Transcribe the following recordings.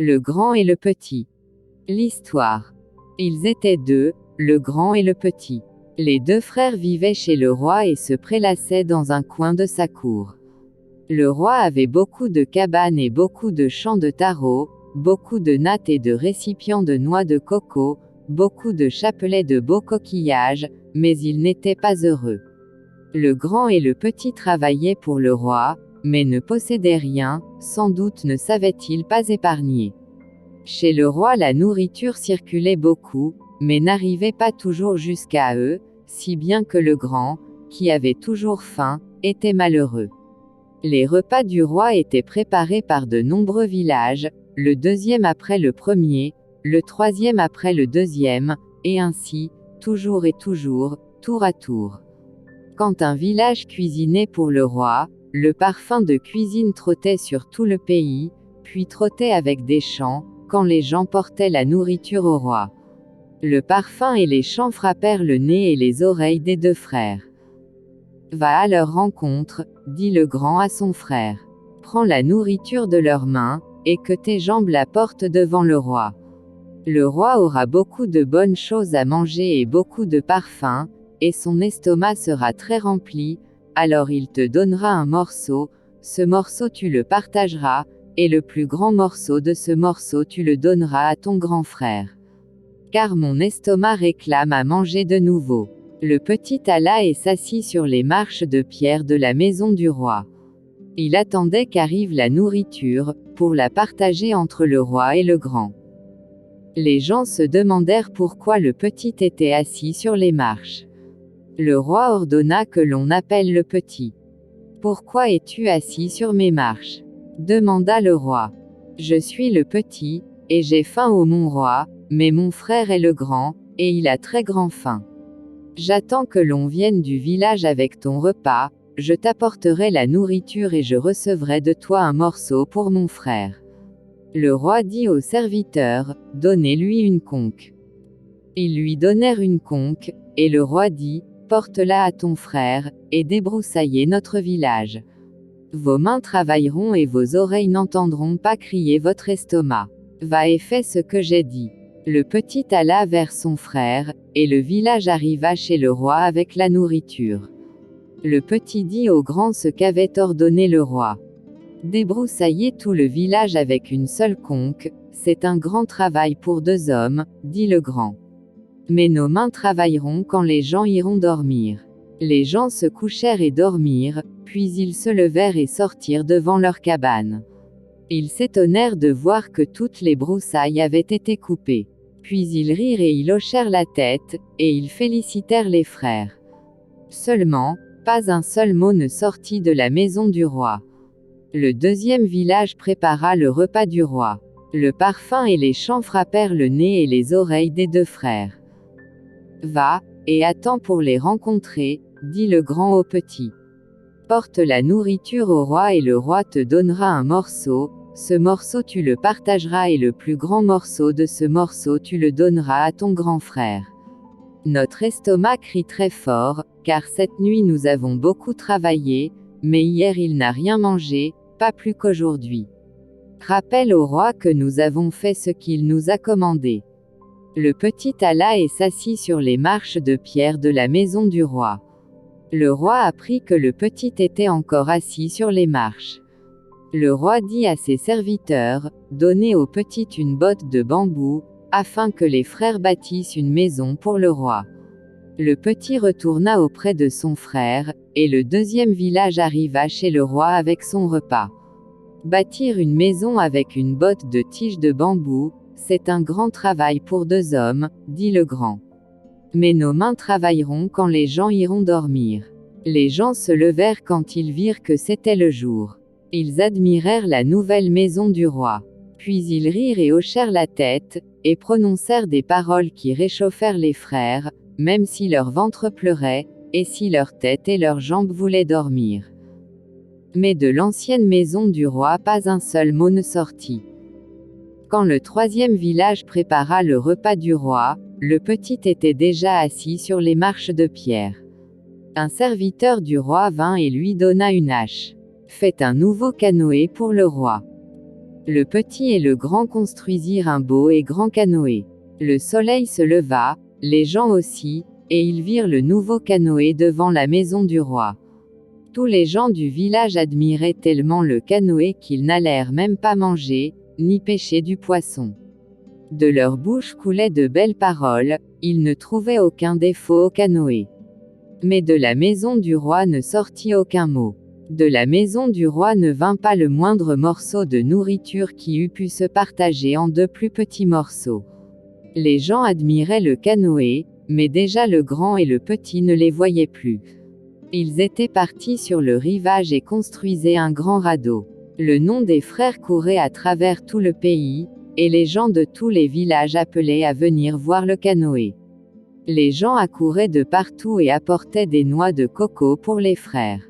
Le grand et le petit. L'histoire. Ils étaient deux, le grand et le petit. Les deux frères vivaient chez le roi et se prélassaient dans un coin de sa cour. Le roi avait beaucoup de cabanes et beaucoup de champs de taro, beaucoup de nattes et de récipients de noix de coco, beaucoup de chapelets de beaux coquillages, mais il n'était pas heureux. Le grand et le petit travaillaient pour le roi, mais ne possédaient rien, sans doute ne savaient-ils pas épargner. Chez le roi la nourriture circulait beaucoup, mais n'arrivait pas toujours jusqu'à eux, si bien que le grand, qui avait toujours faim, était malheureux. Les repas du roi étaient préparés par de nombreux villages, le deuxième après le premier, le troisième après le deuxième, et ainsi, toujours et toujours, tour à tour. Quand un village cuisinait pour le roi, le parfum de cuisine trottait sur tout le pays, puis trottait avec des chants, quand les gens portaient la nourriture au roi. Le parfum et les chants frappèrent le nez et les oreilles des deux frères. Va à leur rencontre, dit le grand à son frère. Prends la nourriture de leurs mains, et que tes jambes la portent devant le roi. Le roi aura beaucoup de bonnes choses à manger et beaucoup de parfums, et son estomac sera très rempli, alors il te donnera un morceau, ce morceau tu le partageras, et le plus grand morceau de ce morceau tu le donneras à ton grand frère. Car mon estomac réclame à manger de nouveau. Le petit alla et s'assit sur les marches de pierre de la maison du roi. Il attendait qu'arrive la nourriture, pour la partager entre le roi et le grand. Les gens se demandèrent pourquoi le petit était assis sur les marches. Le roi ordonna que l'on appelle le petit. « Pourquoi es-tu assis sur mes marches ?» demanda le roi. « Je suis le petit, et j'ai faim ô mon roi, mais mon frère est le grand, et il a très grand faim. J'attends que l'on vienne du village avec ton repas, je t'apporterai la nourriture et je recevrai de toi un morceau pour mon frère. » Le roi dit aux serviteurs, « Donnez-lui une conque. » Ils lui donnèrent une conque, et le roi dit, « Porte-la à ton frère, et débroussaillez notre village. Vos mains travailleront et vos oreilles n'entendront pas crier votre estomac. Va et fais ce que j'ai dit. » Le petit alla vers son frère, et le village arriva chez le roi avec la nourriture. Le petit dit au grand ce qu'avait ordonné le roi. Débroussailler tout le village avec une seule conque, c'est un grand travail pour deux hommes, dit le grand. Mais nos mains travailleront quand les gens iront dormir. Les gens se couchèrent et dormirent, puis ils se levèrent et sortirent devant leur cabane. Ils s'étonnèrent de voir que toutes les broussailles avaient été coupées. Puis ils rirent et ils hochèrent la tête, et ils félicitèrent les frères. Seulement, pas un seul mot ne sortit de la maison du roi. Le deuxième village prépara le repas du roi. Le parfum et les chants frappèrent le nez et les oreilles des deux frères. Va, et attends pour les rencontrer, dit le grand au petit. Porte la nourriture au roi et le roi te donnera un morceau, ce morceau tu le partageras et le plus grand morceau de ce morceau tu le donneras à ton grand frère. Notre estomac crie très fort, car cette nuit nous avons beaucoup travaillé, mais hier il n'a rien mangé, pas plus qu'aujourd'hui. Rappelle au roi que nous avons fait ce qu'il nous a commandé. Le petit alla et s'assit sur les marches de pierre de la maison du roi. Le roi apprit que le petit était encore assis sur les marches. Le roi dit à ses serviteurs, « Donnez au petit une botte de bambou, afin que les frères bâtissent une maison pour le roi. » Le petit retourna auprès de son frère, et le deuxième village arriva chez le roi avec son repas. Bâtir une maison avec une botte de tiges de bambou, c'est un grand travail pour deux hommes, dit le grand. Mais nos mains travailleront quand les gens iront dormir. Les gens se levèrent quand ils virent que c'était le jour. Ils admirèrent la nouvelle maison du roi. Puis ils rirent et hochèrent la tête, et prononcèrent des paroles qui réchauffèrent les frères, même si leur ventre pleurait, et si leur tête et leurs jambes voulaient dormir. Mais de l'ancienne maison du roi pas un seul mot ne sortit. Quand le troisième village prépara le repas du roi, le petit était déjà assis sur les marches de pierre. Un serviteur du roi vint et lui donna une hache. « Faites un nouveau canoë pour le roi. » Le petit et le grand construisirent un beau et grand canoë. Le soleil se leva, les gens aussi, et ils virent le nouveau canoë devant la maison du roi. Tous les gens du village admiraient tellement le canoë qu'ils n'allèrent même pas manger, ni pêcher du poisson. De leur bouche coulaient de belles paroles, ils ne trouvaient aucun défaut au canoë. Mais de la maison du roi ne sortit aucun mot. De la maison du roi ne vint pas le moindre morceau de nourriture qui eût pu se partager en 2 plus petits morceaux. Les gens admiraient le canoë, mais déjà le grand et le petit ne les voyaient plus. Ils étaient partis sur le rivage et construisaient un grand radeau. Le nom des frères courait à travers tout le pays, et les gens de tous les villages appelaient à venir voir le canoë. Les gens accouraient de partout et apportaient des noix de coco pour les frères.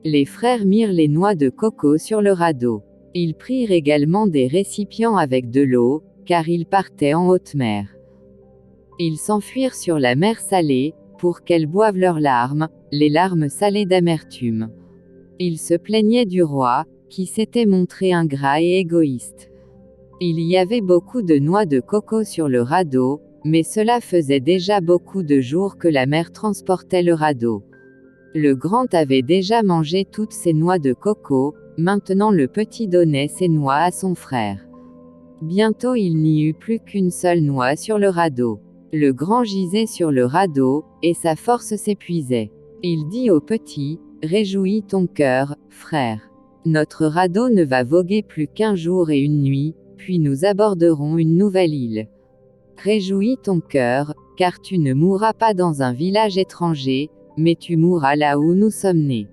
Les frères mirent les noix de coco sur le radeau. Ils prirent également des récipients avec de l'eau, car ils partaient en haute mer. Ils s'enfuirent sur la mer salée, pour qu'elles boivent leurs larmes, les larmes salées d'amertume. Ils se plaignaient du roi, qui s'était montré ingrat et égoïste. Il y avait beaucoup de noix de coco sur le radeau, mais cela faisait déjà beaucoup de jours que la mer transportait le radeau. Le grand avait déjà mangé toutes ses noix de coco, maintenant le petit donnait ses noix à son frère. Bientôt il n'y eut plus qu'une seule noix sur le radeau. Le grand gisait sur le radeau, et sa force s'épuisait. Il dit au petit, « Réjouis ton cœur, frère. Notre radeau ne va voguer plus qu'1 jour et 1 nuit, puis nous aborderons une nouvelle île. Réjouis ton cœur, car tu ne mourras pas dans un village étranger, mais tu mourras là où nous sommes nés. »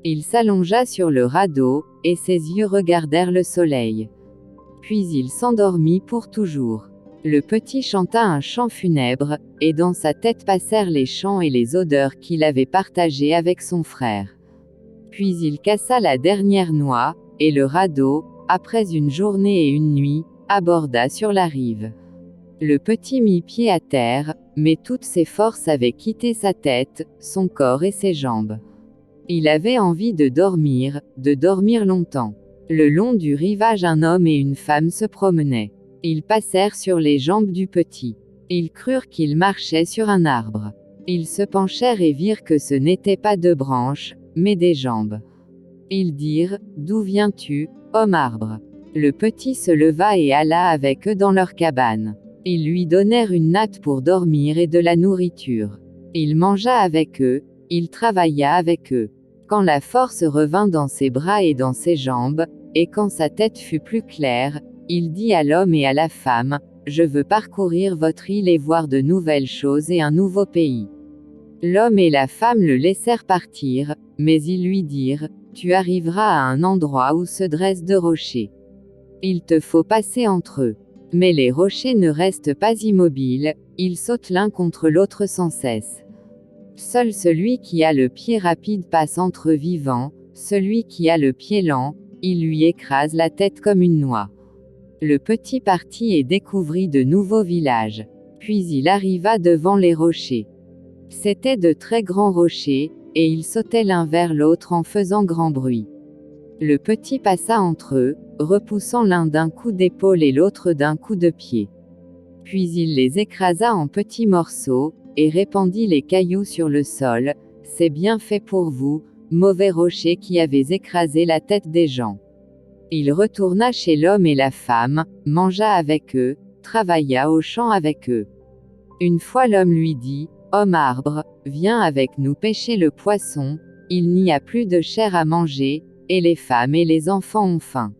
Il s'allongea sur le radeau, et ses yeux regardèrent le soleil. Puis il s'endormit pour toujours. Le petit chanta un chant funèbre, et dans sa tête passèrent les chants et les odeurs qu'il avait partagés avec son frère. Puis il cassa la dernière noix, et le radeau, après 1 journée et 1 nuit, aborda sur la rive. Le petit mit pied à terre, mais toutes ses forces avaient quitté sa tête, son corps et ses jambes. Il avait envie de dormir longtemps. Le long du rivage un homme et une femme se promenaient. Ils passèrent sur les jambes du petit. Ils crurent qu'il marchait sur un arbre. Ils se penchèrent et virent que ce n'étaient pas 2 branches, mais des jambes. Ils dirent, « D'où viens-tu, homme arbre ?» Le petit se leva et alla avec eux dans leur cabane. Ils lui donnèrent une natte pour dormir et de la nourriture. Il mangea avec eux, il travailla avec eux. Quand la force revint dans ses bras et dans ses jambes, et quand sa tête fut plus claire, il dit à l'homme et à la femme, « Je veux parcourir votre île et voir de nouvelles choses et un nouveau pays. » L'homme et la femme le laissèrent partir, mais ils lui dirent, « Tu arriveras à un endroit où se dressent 2 rochers. Il te faut passer entre eux. Mais les rochers ne restent pas immobiles, ils sautent l'un contre l'autre sans cesse. Seul celui qui a le pied rapide passe entre eux vivant, celui qui a le pied lent, il lui écrase la tête comme une noix. » Le petit partit et découvrit de nouveaux villages. Puis il arriva devant les rochers. C'étaient de très grands rochers, et ils sautaient l'un vers l'autre en faisant grand bruit. Le petit passa entre eux, repoussant l'un d'un coup d'épaule et l'autre d'un coup de pied. Puis il les écrasa en petits morceaux, et répandit les cailloux sur le sol. « C'est bien fait pour vous, mauvais rochers qui avez écrasé la tête des gens. » Il retourna chez l'homme et la femme, mangea avec eux, travailla au champ avec eux. Une fois l'homme lui dit, « Homme arbre, viens avec nous pêcher le poisson, il n'y a plus de chair à manger, et les femmes et les enfants ont faim. »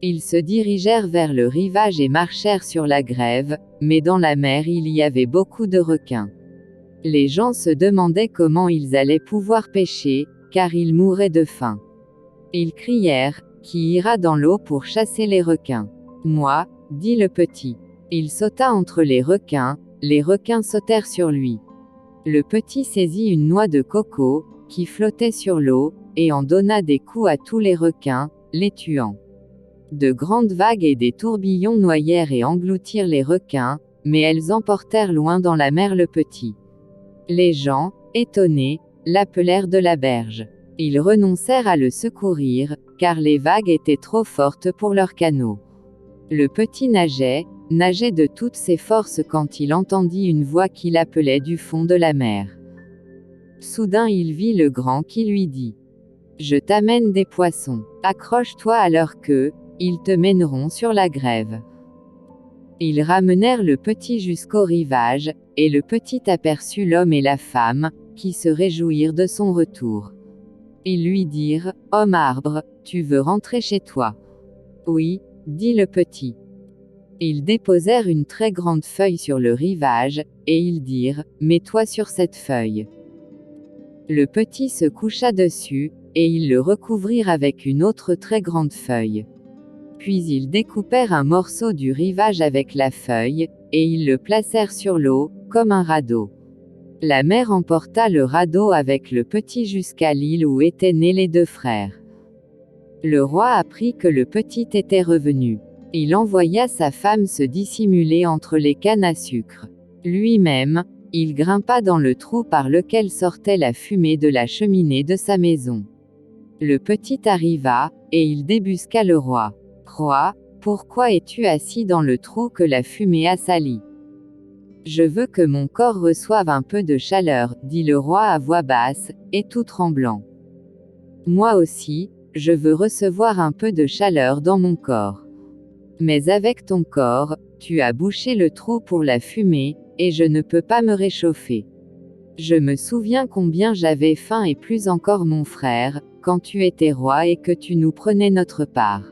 Ils se dirigèrent vers le rivage et marchèrent sur la grève, mais dans la mer il y avait beaucoup de requins. Les gens se demandaient comment ils allaient pouvoir pêcher, car ils mouraient de faim. Ils crièrent, « Qui ira dans l'eau pour chasser les requins ? » « Moi, » dit le petit. Il sauta entre les requins sautèrent sur lui. Le petit saisit une noix de coco, qui flottait sur l'eau, et en donna des coups à tous les requins, les tuant. De grandes vagues et des tourbillons noyèrent et engloutirent les requins, mais elles emportèrent loin dans la mer le petit. Les gens, étonnés, l'appelèrent de la berge. Ils renoncèrent à le secourir, car les vagues étaient trop fortes pour leur canot. Le petit nageait de toutes ses forces quand il entendit une voix qui l'appelait du fond de la mer. Soudain il vit le grand qui lui dit : « Je t'amène des poissons. Accroche-toi à leur queue, ils te mèneront sur la grève. » Ils ramenèrent le petit jusqu'au rivage, et le petit aperçut l'homme et la femme, qui se réjouirent de son retour. Ils lui dirent : « Homme arbre, tu veux rentrer chez toi ? » « Oui, » dit le petit. Ils déposèrent une très grande feuille sur le rivage, et ils dirent : « Mets-toi sur cette feuille. » Le petit se coucha dessus, et ils le recouvrirent avec une autre très grande feuille. Puis ils découpèrent un morceau du rivage avec la feuille, et ils le placèrent sur l'eau, comme un radeau. La mer emporta le radeau avec le petit jusqu'à l'île où étaient nés les deux frères. Le roi apprit que le petit était revenu. Il envoya sa femme se dissimuler entre les cannes à sucre. Lui-même, il grimpa dans le trou par lequel sortait la fumée de la cheminée de sa maison. Le petit arriva, et il débusqua le roi. « Roi, pourquoi es-tu assis dans le trou que la fumée a sali ? » « Je veux que mon corps reçoive un peu de chaleur, dit le roi à voix basse, et tout tremblant. Moi aussi, je veux recevoir un peu de chaleur dans mon corps. Mais avec ton corps, tu as bouché le trou pour la fumée, et je ne peux pas me réchauffer. Je me souviens combien j'avais faim et plus encore mon frère, quand tu étais roi et que tu nous prenais notre part.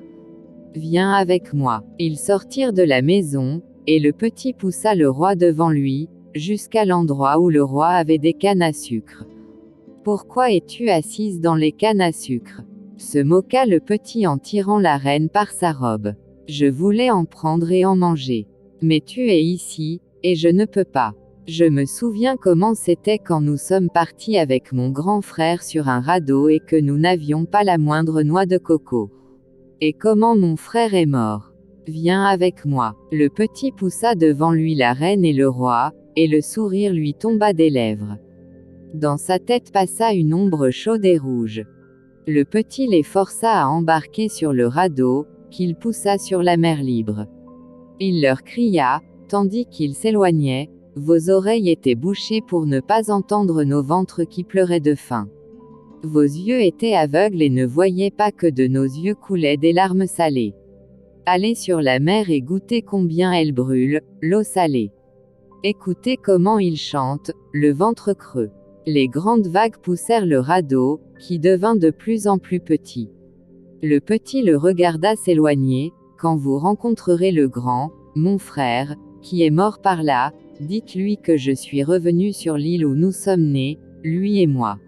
Viens avec moi. » Ils sortirent de la maison, et le petit poussa le roi devant lui, jusqu'à l'endroit où le roi avait des cannes à sucre. « Pourquoi es-tu assise dans les cannes à sucre ? » se moqua le petit en tirant la reine par sa robe. « Je voulais en prendre et en manger. Mais tu es ici, et je ne peux pas. Je me souviens comment c'était quand nous sommes partis avec mon grand frère sur un radeau et que nous n'avions pas la moindre noix de coco. Et comment mon frère est mort. Viens avec moi. » Le petit poussa devant lui la reine et le roi, et le sourire lui tomba des lèvres. Dans sa tête passa une ombre chaude et rouge. Le petit les força à embarquer sur le radeau, qu'il poussa sur la mer libre. Il leur cria, tandis qu'ils s'éloignaient : « Vos oreilles étaient bouchées pour ne pas entendre nos ventres qui pleuraient de faim. Vos yeux étaient aveugles et ne voyaient pas que de nos yeux coulaient des larmes salées. Allez sur la mer et goûtez combien elle brûle, l'eau salée. Écoutez comment il chante, le ventre creux. » Les grandes vagues poussèrent le radeau, qui devint de plus en plus petit. Le petit le regarda s'éloigner. « Quand vous rencontrerez le grand, mon frère, qui est mort par là, dites-lui que je suis revenu sur l'île où nous sommes nés, lui et moi.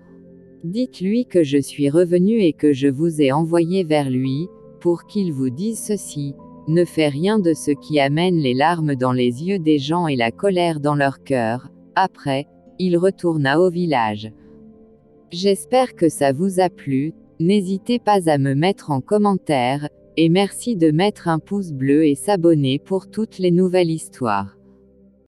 Dites-lui que je suis revenu et que je vous ai envoyé vers lui, pour qu'il vous dise ceci : ne fais rien de ce qui amène les larmes dans les yeux des gens et la colère dans leur cœur. » Après, il retourna au village. J'espère que ça vous a plu, n'hésitez pas à me mettre en commentaire, et merci de mettre un pouce bleu et s'abonner pour toutes les nouvelles histoires.